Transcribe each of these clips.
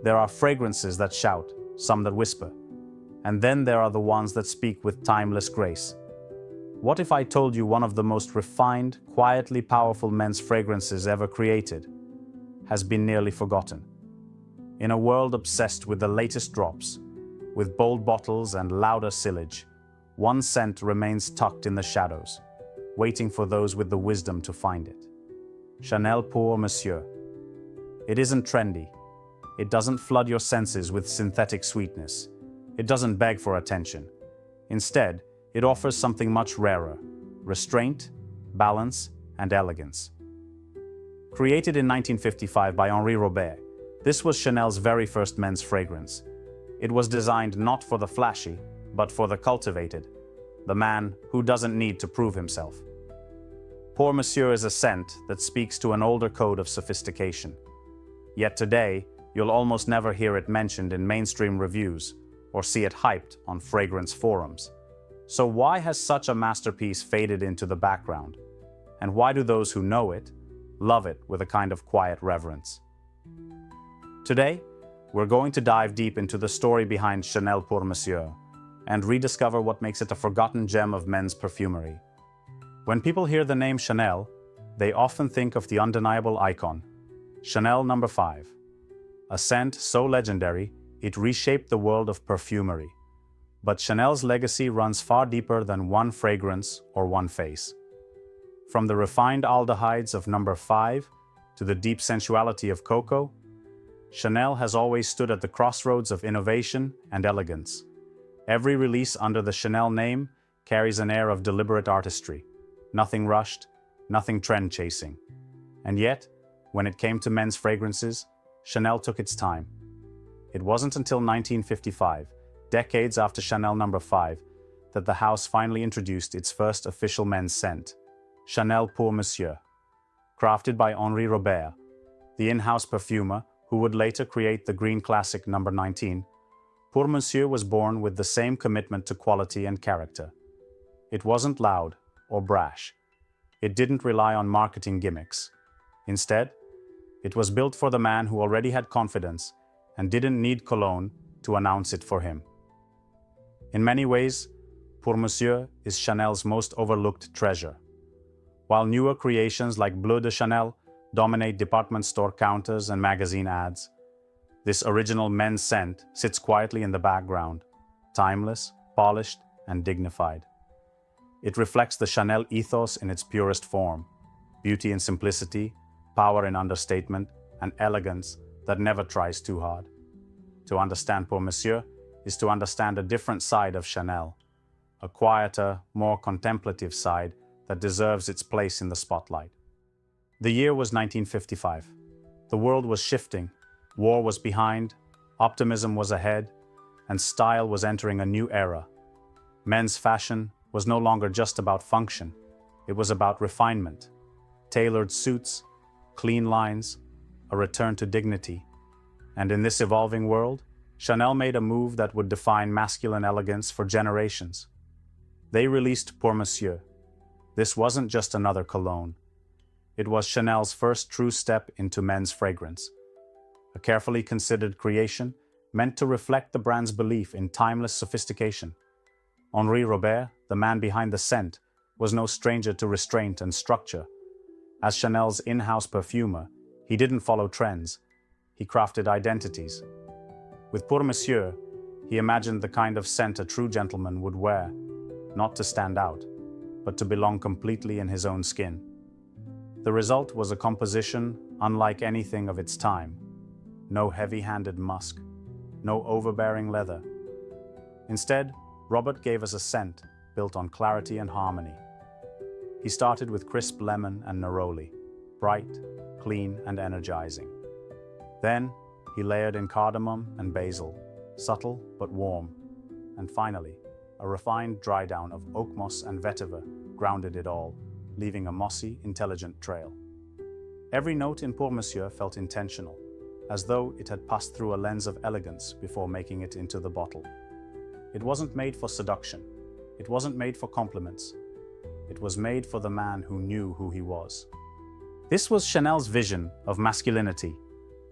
There are fragrances that shout, some that whisper, and then there are the ones that speak with timeless grace. What if I told you one of the most refined, quietly powerful men's fragrances ever created has been nearly forgotten? In a world obsessed with the latest drops, with bold bottles and louder sillage, one scent remains tucked in the shadows, waiting for those with the wisdom to find it. Chanel Pour Monsieur. It isn't trendy. It doesn't flood your senses with synthetic sweetness. It doesn't beg for attention. Instead, it offers something much rarer: restraint, balance, and elegance. Created in 1955 by Henri Robert, this was Chanel's very first men's fragrance. It was designed not for the flashy, but for the cultivated, the man who doesn't need to prove himself. Pour Monsieur is a scent that speaks to an older code of sophistication. Yet today, you'll almost never hear it mentioned in mainstream reviews or see it hyped on fragrance forums. So why has such a masterpiece faded into the background? And why do those who know it love it with a kind of quiet reverence? Today, we're going to dive deep into the story behind Chanel Pour Monsieur and rediscover what makes it a forgotten gem of men's perfumery. When people hear the name Chanel, they often think of the undeniable icon, Chanel No. 5, a scent so legendary it reshaped the world of perfumery. But Chanel's legacy runs far deeper than one fragrance or one face. From the refined aldehydes of No. 5 to the deep sensuality of cocoa, Chanel has always stood at the crossroads of innovation and elegance. Every release under the Chanel name carries an air of deliberate artistry. Nothing rushed, nothing trend-chasing. And yet, when it came to men's fragrances, Chanel took its time. It wasn't until 1955, decades after Chanel No. 5, that the house finally introduced its first official men's scent, Chanel Pour Monsieur. Crafted by Henri Robert, the in-house perfumer who would later create the green classic No. 19, Pour Monsieur was born with the same commitment to quality and character. It wasn't loud or brash. It didn't rely on marketing gimmicks. Instead, it was built for the man who already had confidence and didn't need cologne to announce it for him. In many ways, Pour Monsieur is Chanel's most overlooked treasure. While newer creations like Bleu de Chanel dominate department store counters and magazine ads, this original men's scent sits quietly in the background, timeless, polished, and dignified. It reflects the Chanel ethos in its purest form: beauty in simplicity, power in understatement, and elegance that never tries too hard. To understand Pour Monsieur is to understand a different side of Chanel, a quieter, more contemplative side that deserves its place in the spotlight. The year was 1955. The world was shifting, war was behind, optimism was ahead, and style was entering a new era. Men's fashion was no longer just about function, it was about refinement. Tailored suits, clean lines, a return to dignity. And in this evolving world, Chanel made a move that would define masculine elegance for generations. They released Pour Monsieur. This wasn't just another cologne. It was Chanel's first true step into men's fragrance. A carefully considered creation meant to reflect the brand's belief in timeless sophistication. Henri Robert, the man behind the scent, was no stranger to restraint and structure. As Chanel's in-house perfumer, he didn't follow trends. He crafted identities. With Pour Monsieur, he imagined the kind of scent a true gentleman would wear, not to stand out, but to belong completely in his own skin. The result was a composition unlike anything of its time. No heavy-handed musk, no overbearing leather. Instead, Robert gave us a scent built on clarity and harmony. He started with crisp lemon and neroli, bright, clean, and energizing. Then, he layered in cardamom and basil, subtle but warm. And finally, a refined dry down of oak moss and vetiver grounded it all, leaving a mossy, intelligent trail. Every note in Pour Monsieur felt intentional, as though it had passed through a lens of elegance before making it into the bottle. It wasn't made for seduction. It wasn't made for compliments. It was made for the man who knew who he was. This was Chanel's vision of masculinity: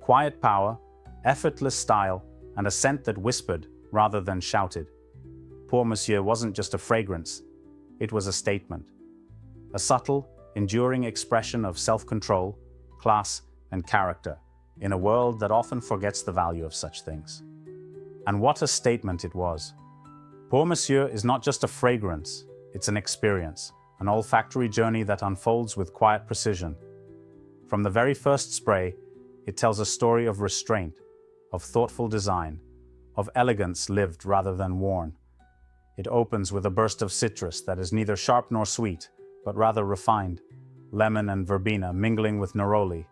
quiet power, effortless style, and a scent that whispered rather than shouted. Pour Monsieur wasn't just a fragrance, it was a statement. A subtle, enduring expression of self-control, class, and character in a world that often forgets the value of such things. And what a statement it was. Pour Monsieur is not just a fragrance, it's an experience, an olfactory journey that unfolds with quiet precision. From the very first spray, it tells a story of restraint, of thoughtful design, of elegance lived rather than worn. It opens with a burst of citrus that is neither sharp nor sweet, but rather refined, lemon and verbena mingling with neroli.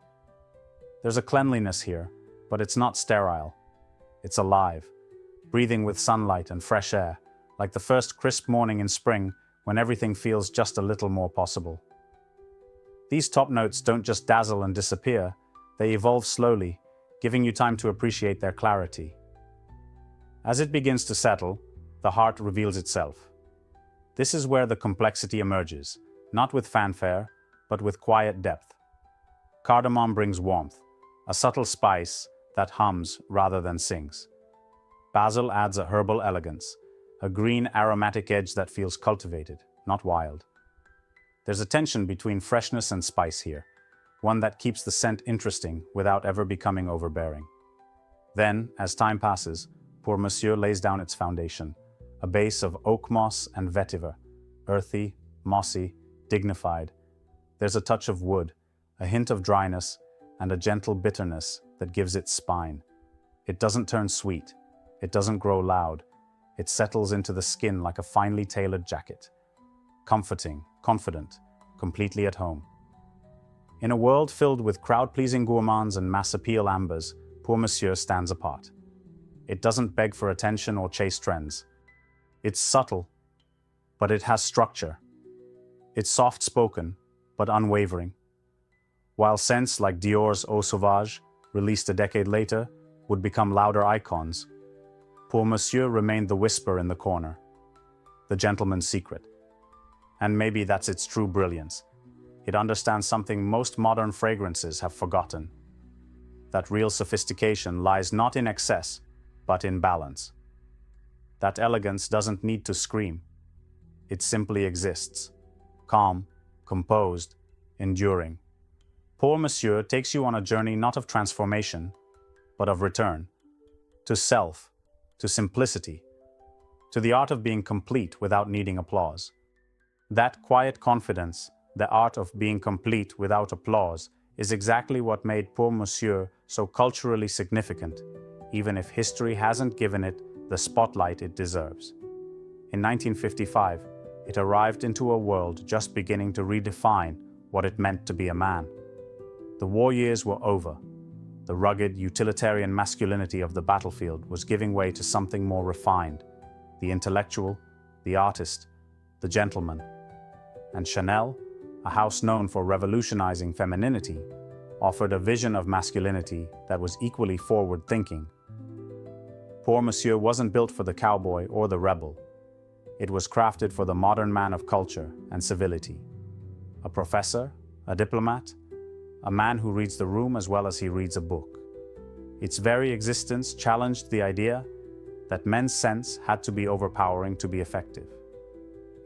There's a cleanliness here, but it's not sterile. It's alive, breathing with sunlight and fresh air, like the first crisp morning in spring when everything feels just a little more possible. These top notes don't just dazzle and disappear, they evolve slowly, giving you time to appreciate their clarity. As it begins to settle, the heart reveals itself. This is where the complexity emerges, not with fanfare, but with quiet depth. Cardamom brings warmth, a subtle spice that hums rather than sings. Basil adds a herbal elegance, a green aromatic edge that feels cultivated, not wild. There's a tension between freshness and spice here, one that keeps the scent interesting without ever becoming overbearing. Then, as time passes, Pour Monsieur lays down its foundation, a base of oak moss and vetiver, earthy, mossy, dignified. There's a touch of wood, a hint of dryness, and a gentle bitterness that gives it spine. It doesn't turn sweet, it doesn't grow loud, it settles into the skin like a finely tailored jacket. Comforting, confident, completely at home. In a world filled with crowd-pleasing gourmands and mass-appeal ambers, Pour Monsieur stands apart. It doesn't beg for attention or chase trends. It's subtle, but it has structure. It's soft-spoken, but unwavering. While scents like Dior's Eau Sauvage, released a decade later, would become louder icons, Pour Monsieur remained the whisper in the corner, the gentleman's secret. And maybe that's its true brilliance. It understands something most modern fragrances have forgotten. That real sophistication lies not in excess, but in balance. That elegance doesn't need to scream. It simply exists, calm, composed, enduring. Pour Monsieur takes you on a journey not of transformation, but of return. To self, to simplicity, to the art of being complete without needing applause. That quiet confidence, the art of being complete without applause, is exactly what made Pour Monsieur so culturally significant, even if history hasn't given it the spotlight it deserves. In 1955, it arrived into a world just beginning to redefine what it meant to be a man. The war years were over. The rugged, utilitarian masculinity of the battlefield was giving way to something more refined, the intellectual, the artist, the gentleman. And Chanel, a house known for revolutionizing femininity, offered a vision of masculinity that was equally forward-thinking. Pour Monsieur wasn't built for the cowboy or the rebel. It was crafted for the modern man of culture and civility. A professor, a diplomat, a man who reads the room as well as he reads a book. Its very existence challenged the idea that men's sense had to be overpowering to be effective.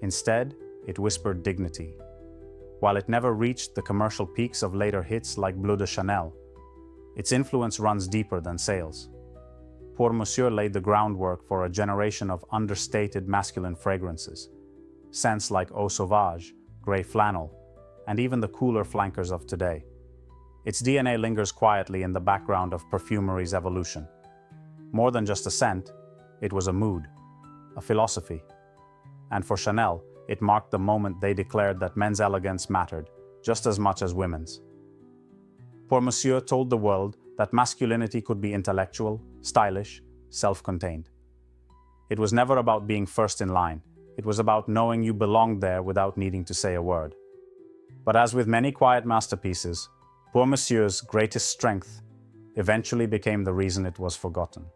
Instead, it whispered dignity. While it never reached the commercial peaks of later hits like Bleu de Chanel, its influence runs deeper than sales. Pour Monsieur laid the groundwork for a generation of understated masculine fragrances, scents like Eau Sauvage, Grey Flannel, and even the cooler flankers of today. Its DNA lingers quietly in the background of perfumery's evolution. More than just a scent, it was a mood, a philosophy. And for Chanel, it marked the moment they declared that men's elegance mattered just as much as women's. Pour Monsieur told the world that masculinity could be intellectual, stylish, self-contained. It was never about being first in line. It was about knowing you belonged there without needing to say a word. But as with many quiet masterpieces, Pour Monsieur's greatest strength eventually became the reason it was forgotten.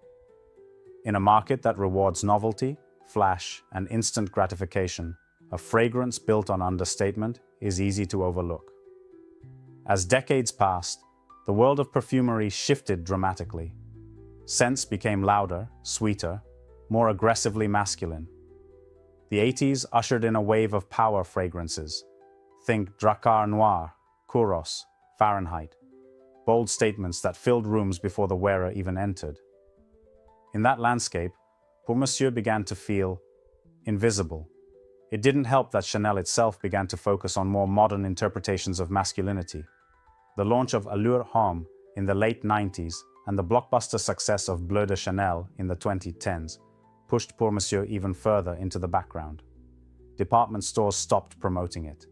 In a market that rewards novelty, flash, and instant gratification, a fragrance built on understatement is easy to overlook. As decades passed, the world of perfumery shifted dramatically. Scents became louder, sweeter, more aggressively masculine. The 80s ushered in a wave of power fragrances. Think Drakkar Noir, Kouros, Fahrenheit. Bold statements that filled rooms before the wearer even entered. In that landscape, Pour Monsieur began to feel invisible. It didn't help that Chanel itself began to focus on more modern interpretations of masculinity. The launch of Allure Homme in the late 90s and the blockbuster success of Bleu de Chanel in the 2010s pushed Pour Monsieur even further into the background. Department stores stopped promoting it.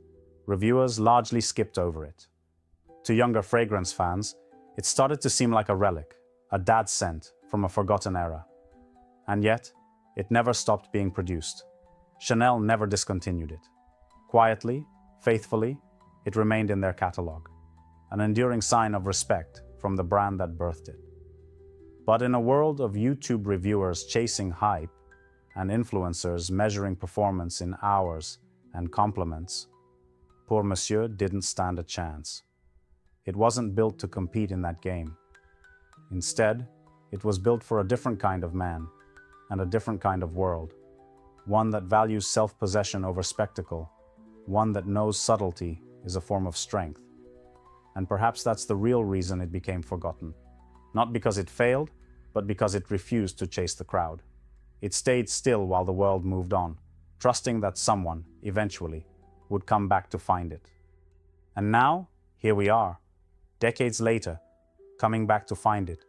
Reviewers largely skipped over it. To younger fragrance fans, it started to seem like a relic, a dad scent from a forgotten era. And yet, it never stopped being produced. Chanel never discontinued it. Quietly, faithfully, it remained in their catalog, an enduring sign of respect from the brand that birthed it. But in a world of YouTube reviewers chasing hype and influencers measuring performance in hours and compliments, Pour Monsieur didn't stand a chance. It wasn't built to compete in that game. Instead, it was built for a different kind of man and a different kind of world, one that values self-possession over spectacle, one that knows subtlety is a form of strength. And perhaps that's the real reason it became forgotten. Not because it failed, but because it refused to chase the crowd. It stayed still while the world moved on, trusting that someone, eventually, would come back to find it. And now, here we are, decades later, coming back to find it.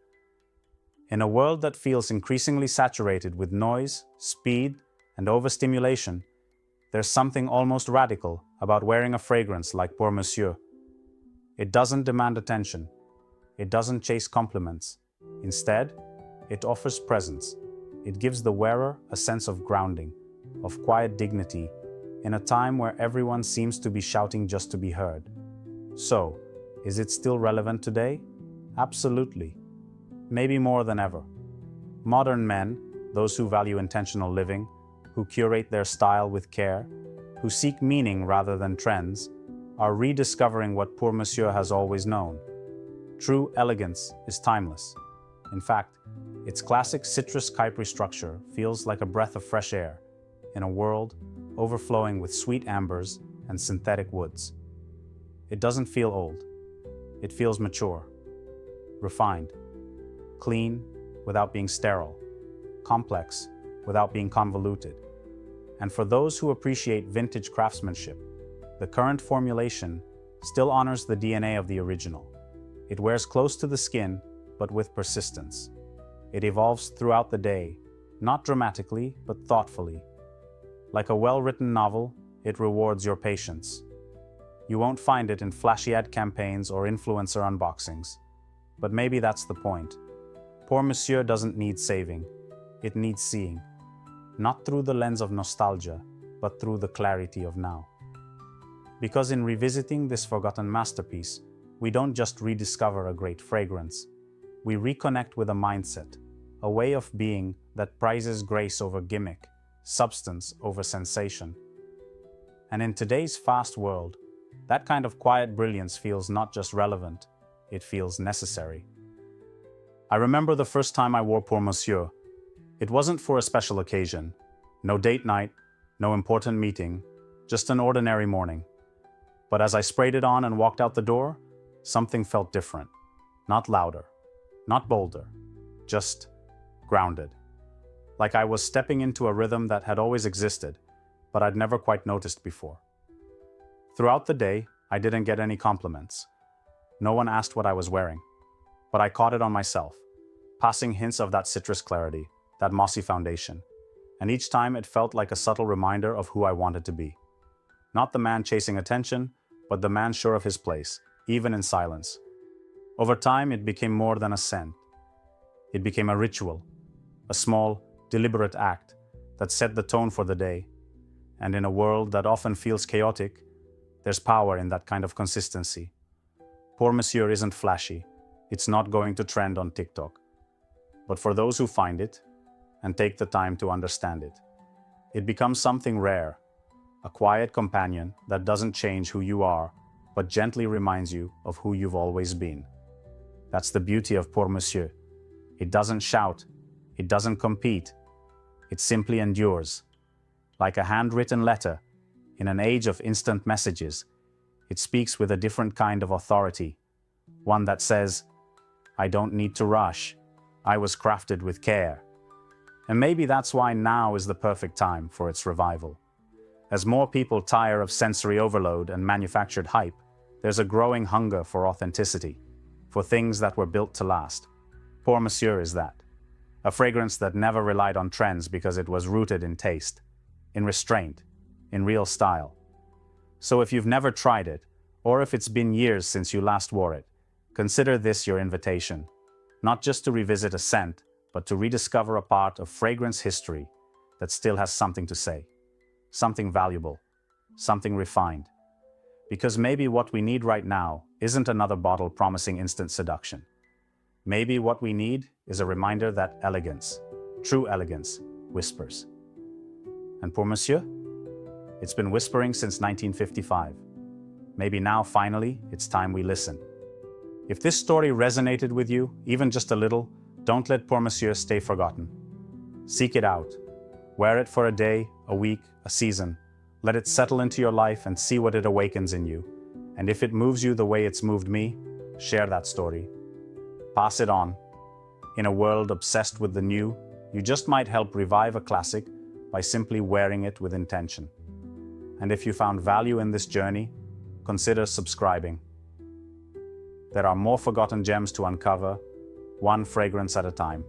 In a world that feels increasingly saturated with noise, speed, and overstimulation, there's something almost radical about wearing a fragrance like Pour Monsieur. It doesn't demand attention. It doesn't chase compliments. Instead, it offers presence. It gives the wearer a sense of grounding, of quiet dignity, in a time where everyone seems to be shouting just to be heard. So, is it still relevant today? Absolutely. Maybe more than ever. Modern men, those who value intentional living, who curate their style with care, who seek meaning rather than trends, are rediscovering what Pour Monsieur has always known. True elegance is timeless. In fact, its classic citrus kypri structure feels like a breath of fresh air in a world overflowing with sweet ambers and synthetic woods. It doesn't feel old. It feels mature, refined, clean without being sterile, complex without being convoluted. And for those who appreciate vintage craftsmanship, the current formulation still honors the DNA of the original. It wears close to the skin, but with persistence. It evolves throughout the day, not dramatically, but thoughtfully. Like a well-written novel, it rewards your patience. You won't find it in flashy ad campaigns or influencer unboxings. But maybe that's the point. Pour Monsieur doesn't need saving. It needs seeing. Not through the lens of nostalgia, but through the clarity of now. Because in revisiting this forgotten masterpiece, we don't just rediscover a great fragrance. We reconnect with a mindset, a way of being that prizes grace over gimmick, substance over sensation. And in today's fast world, that kind of quiet brilliance feels not just relevant, it feels necessary. I remember the first time I wore Pour Monsieur. It wasn't for a special occasion. No date night, no important meeting, just an ordinary morning. But as I sprayed it on and walked out the door, something felt different. Not louder, not bolder, just grounded. Like I was stepping into a rhythm that had always existed, but I'd never quite noticed before. Throughout the day, I didn't get any compliments. No one asked what I was wearing, but I caught it on myself, passing hints of that citrus clarity, that mossy foundation. And each time it felt like a subtle reminder of who I wanted to be. Not the man chasing attention, but the man sure of his place, even in silence. Over time, it became more than a scent. It became a ritual, a small, deliberate act that set the tone for the day. And in a world that often feels chaotic, there's power in that kind of consistency. Pour Monsieur isn't flashy. It's not going to trend on TikTok. But for those who find it and take the time to understand it, it becomes something rare, a quiet companion that doesn't change who you are, but gently reminds you of who you've always been. That's the beauty of Pour Monsieur. It doesn't shout. It doesn't compete. It simply endures. Like a handwritten letter, in an age of instant messages, it speaks with a different kind of authority. One that says, I don't need to rush. I was crafted with care. And maybe that's why now is the perfect time for its revival. As more people tire of sensory overload and manufactured hype, there's a growing hunger for authenticity, for things that were built to last. Pour Monsieur is that. A fragrance that never relied on trends because it was rooted in taste, in restraint, in real style. So if you've never tried it, or if it's been years since you last wore it, consider this your invitation, not just to revisit a scent, but to rediscover a part of fragrance history that still has something to say, something valuable, something refined. Because maybe what we need right now isn't another bottle promising instant seduction. Maybe what we need is a reminder that elegance, true elegance, whispers. And Pour Monsieur? It's been whispering since 1955. Maybe now, finally, it's time we listen. If this story resonated with you, even just a little, don't let Pour Monsieur stay forgotten. Seek it out. Wear it for a day, a week, a season. Let it settle into your life and see what it awakens in you. And if it moves you the way it's moved me, share that story. Pass it on. In a world obsessed with the new, you just might help revive a classic by simply wearing it with intention. And if you found value in this journey, consider subscribing. There are more forgotten gems to uncover, one fragrance at a time.